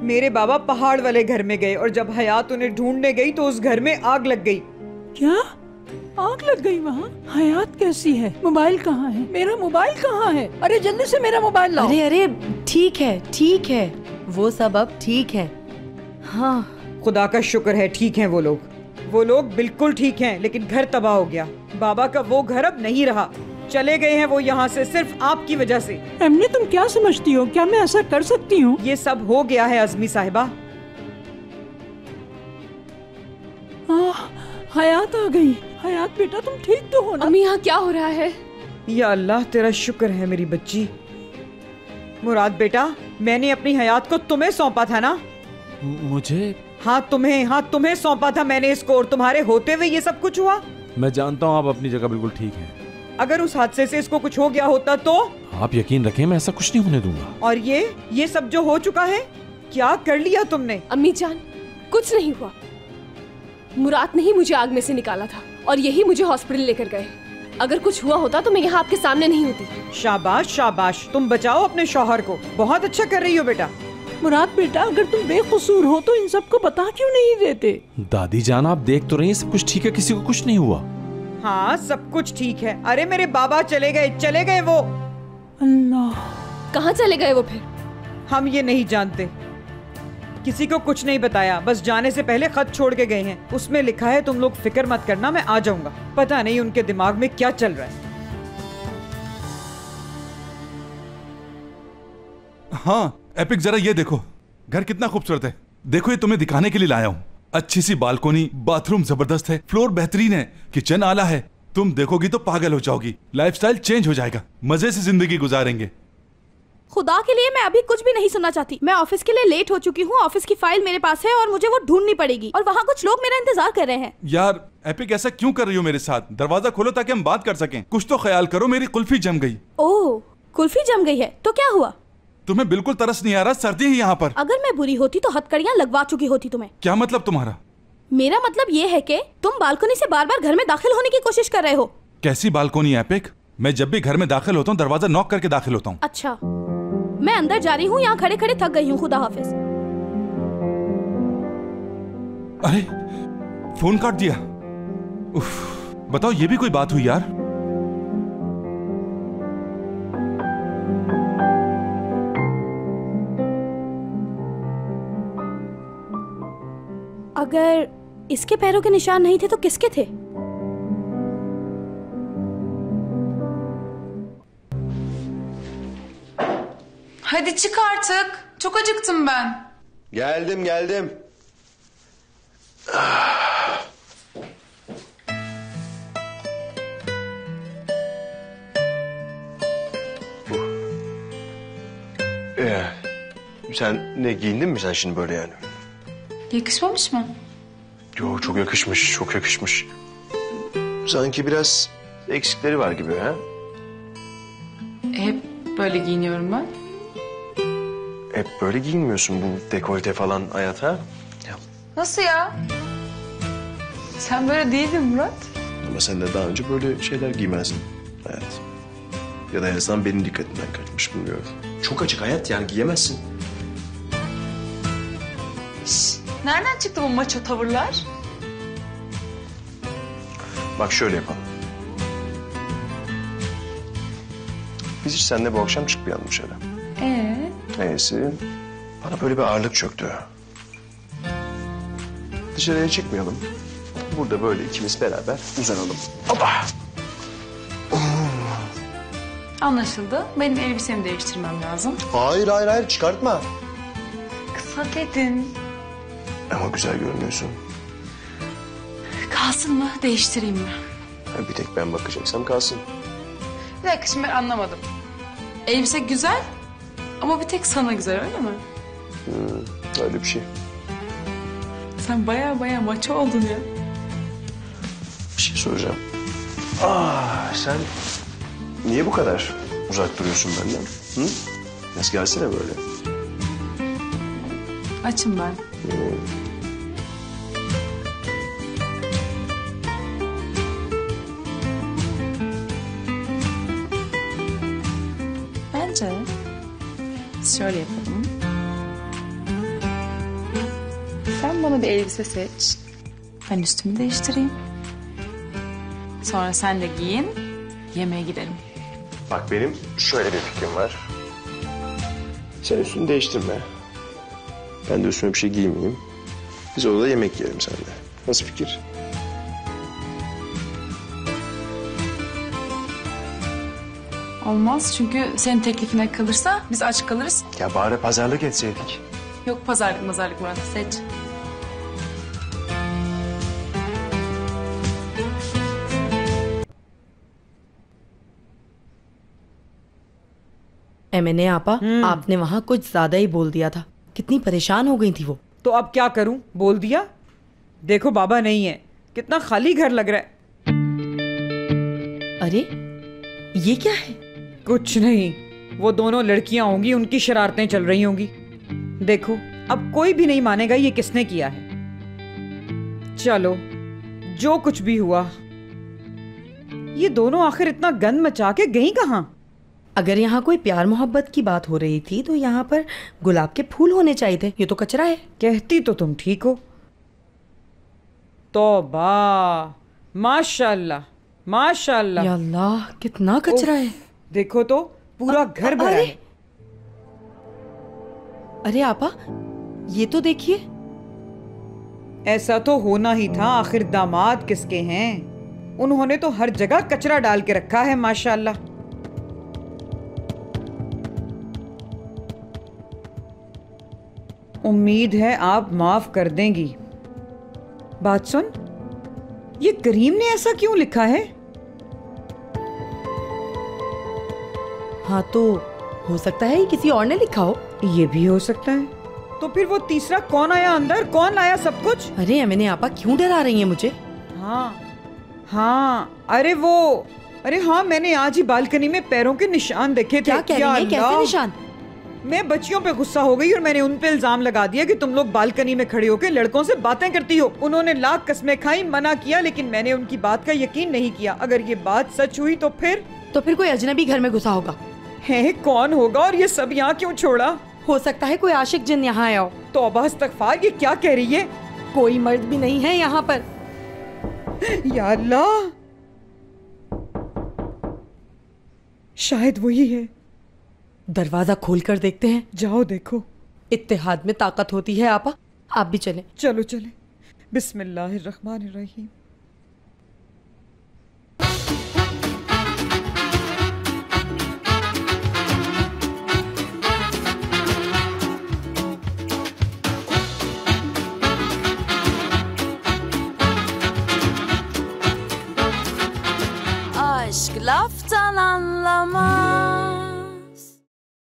मेरे बाबा पहाड़ वाले घर में गए और जब हयात उन्हें ढूंढने गई तो उस घर में आग लग गई। क्या आग लग गई वहाँ? हयात कैसी है? मोबाइल कहाँ है? मेरा मोबाइल कहाँ है? अरे जल्दी से मेरा मोबाइल लाओ। अरे ठीक है, वो सब अब ठीक है। हाँ खुदा का शुक्र है ठीक हैं वो लोग बिल्कुल ठीक हैं, लेकिन घर तबाह हो गया। बाबा का वो घर अब नहीं रहा, चले गए हैं वो यहाँ से सिर्फ आपकी वजह से। एमने तुम क्या समझती हो? क्या मैं ऐसा कर सकती हूँ? ये सब हो गया है अज़मी साहिबा। हयात आ गई। हयात बेटा तुम ठीक तो हो ना? अम्मी यहाँ क्या हो रहा है? या अल्लाह तेरा शुक्र है मेरी बच्ची। मुराद बेटा, मैंने अपनी हयात को तुम्हें सौंपा था ना? मुझे? हाँ तुम्हें सौंपा था मैंने इसको, और तुम्हारे होते हुए ये सब कुछ हुआ। मैं जानता हूँ आप अपनी जगह बिल्कुल ठीक हैं। अगर उस हादसे से इसको कुछ हो गया होता तो? आप यकीन रखें मैं ऐसा कुछ नहीं होने दूंगा। और ये सब जो हो चुका है, क्या कर लिया तुमने? अम्मी जान, कुछ नहीं हुआ। मुराद ने ही मुझे आग में से निकाला था और यही मुझे हॉस्पिटल लेकर गए। अगर कुछ हुआ होता तो मैं यहाँ आपके सामने नहीं होती। शाबाश, तुम बचाओ अपने शौहर को। बहुत अच्छा कर रही हो बेटा। मुराद बेटा, अगर तुम बेकसूर हो तो इन सबको बता क्यों नहीं देते? दादी जान आप देख तो रही हैं सब कुछ ठीक है, किसी को कुछ नहीं हुआ। हाँ सब कुछ ठीक है। अरे मेरे बाबा चले गए वो। अल्लाह, कहाँ चले गए वो फिर? हम ये नहीं जानते, किसी को कुछ नहीं बताया, बस जाने से पहले खत छोड़ के गए हैं। उसमें लिखा है तुम लोग फिक्र मत करना, मैं आ जाऊंगा। पता नहीं उनके दिमाग में क्या चल रहा है। हाँ एपिक, जरा ये देखो, घर कितना खूबसूरत है। देखो ये तुम्हें दिखाने के लिए लाया हूँ। अच्छी सी बालकोनी, बाथरूम जबरदस्त है, फ्लोर बेहतरीन है, किचन आला है। तुम देखोगी तो पागल हो जाओगी, लाइफस्टाइल चेंज हो जाएगा, मजे से जिंदगी गुजारेंगे। खुदा के लिए मैं अभी कुछ भी नहीं सुनना चाहती। मैं ऑफिस के लिए लेट हो चुकी हूँ। ऑफिस की फाइल मेरे पास है और मुझे वो ढूंढनी पड़ेगी, और वहाँ कुछ लोग मेरा इंतजार कर रहे हैं। यार एपिक, ऐसा क्यों कर रही हो मेरे साथ? दरवाजा खोलो ताकि हम बात कर सकें। कुछ तो ख्याल करो, मेरी कुल्फी जम गई। ओह, कुल्फी जम गई है तो क्या हुआ? तुम्हें बिल्कुल तरस नहीं आ रहा? सर्दी है यहाँ पर। अगर मैं बुरी होती तो हथकड़ियाँ लगवा चुकी होती तुम्हें। क्या मतलब तुम्हारा? मेरा मतलब ये है कि तुम बालकनी से बार बार घर में दाखिल होने की कोशिश कर रहे हो। कैसी बालकोनी एपिक? मैं जब भी घर में दाखिल होता हूँ दरवाजा नॉक करके दाखिल होता हूँ। अच्छा, मैं अंदर जा रही हूँ, यहाँ खड़े खड़े थक गई हूँ। खुदा हाफिज। अरे फोन काट दिया। उफ, बताओ ये भी कोई बात हुई यार? अगर इसके पैरों के निशान नहीं थे तो किसके थे? Hadi çık artık. Çok acıktım ben. Geldim. Sen ne giyindin mi sen şimdi böyle yani? Yakışmamış mı? Yo, çok yakışmış. Sanki biraz eksikleri var gibi ha? Hep böyle giyiniyorum ben. Hep böyle giyinmiyorsun, bu dekolte falan hayat ha? Nasıl ya? Sen böyle değildin Murat. Ama sen de daha önce böyle şeyler giymezdin hayat. Ya da en azından benim dikkatimden kaçmış, bilmiyorum. Çok açık hayat, yani giyemezsin. Nereden çıktı bu maço tavırlar? Bak şöyle yapalım. Biz hiç seninle bu akşam çıkmayalım dışarı. Neyse, bana böyle bir ağırlık çöktü. Dışarıya çıkmayalım. Burada böyle ikimiz beraber uzanalım. Hoppa! Anlaşıldı. Benim elbisemi değiştirmem lazım. Hayır, çıkartma. Kısa dedin. Ama güzel görünüyorsun. Kalsın mı, değiştireyim mi? Bir tek ben bakacaksam kalsın. Bir dakika, şimdi ben anlamadım. Elbise güzel ama bir tek sana güzel, öyle mi? Öyle bir şey. Sen baya maço oldun ya. Bir şey soracağım. Sen niye bu kadar uzak duruyorsun benden? Hı? Nasıl, gelsene böyle. Açım ben. Bence şöyle yapalım. Sen bana bir elbise seç. Ben üstümü değiştireyim. Sonra sen de giyin, yemeğe gidelim. Bak benim şöyle bir fikrim var. Sen üstünü değiştirme. Ben de üstüme bir şey giymeyeyim. Biz orada yemek yiyelim seninle. Nasıl fikir? Olmaz çünkü senin teklifine kalırsa biz aç kalırız. Ya bari pazarlık etseydik. Yok pazarlık Murat, seç. MNA आपा, आपने वहाँ कुछ ज्यादा ही बोल दिया था। कितनी परेशान हो गई थी वो। तो अब क्या करूं? बोल दिया। देखो बाबा नहीं है, कितना खाली घर लग रहा है। अरे ये क्या है? कुछ नहीं, वो दोनों लड़कियां होंगी, उनकी शरारतें चल रही होंगी। देखो अब कोई भी नहीं मानेगा ये किसने किया है। चलो जो कुछ भी हुआ, ये दोनों आखिर इतना गंद मचा के गई कहाँ? अगर यहाँ कोई प्यार मोहब्बत की बात हो रही थी तो यहाँ पर गुलाब के फूल होने चाहिए थे। ये तो कचरा है। कहती तो तुम ठीक हो। तौबा, माशाल्लाह माशाल्लाह। या अल्लाह, कितना कचरा है। देखो तो पूरा घर भरा है। अरे आपा, ये तो देखिए। ऐसा तो होना ही था, आखिर दामाद किसके हैं? उन्होंने तो हर जगह कचरा डाल के रखा है माशाल्लाह। उम्मीद है आप माफ कर देंगी। बात सुन, ये करीम ने ऐसा क्यों लिखा है? हाँ तो हो सकता है किसी और ने लिखा हो। ये भी हो सकता है। तो फिर वो तीसरा कौन आया अंदर? कौन लाया सब कुछ? अरे एमएनए आपा, क्यों डरा रही हैं मुझे? हाँ, अरे हाँ, मैंने आज ही बालकनी में पैरों के निशान देखे थे। क्या कह रही हैं? कैसे निशान? मैं बच्चियों पे गुस्सा हो गई और मैंने उन पे इल्जाम लगा दिया कि तुम लोग बालकनी में खड़े होकर लड़कों से बातें करती हो। उन्होंने लाख कस्में खाई, मना किया, लेकिन मैंने उनकी बात का यकीन नहीं किया। अगर ये बात सच हुई तो फिर कोई अजनबी घर में घुसा होगा। है कौन होगा और ये सब यहाँ क्यों छोड़ा? हो सकता है कोई आशिक जिन यहाँ आया हो। तौबा इस्तगफार, ये क्या कह रही है? कोई मर्द भी नहीं है यहाँ पर। या अल्लाह, शायद वही है। दरवाजा खोलकर देखते हैं। जाओ देखो। इत्तेहाद में ताकत होती है आपा, आप भी चलें। चलो चले। बिस्मिल्लाहिर्रहमानिर्रहीम। Aşk laftan anlamaz.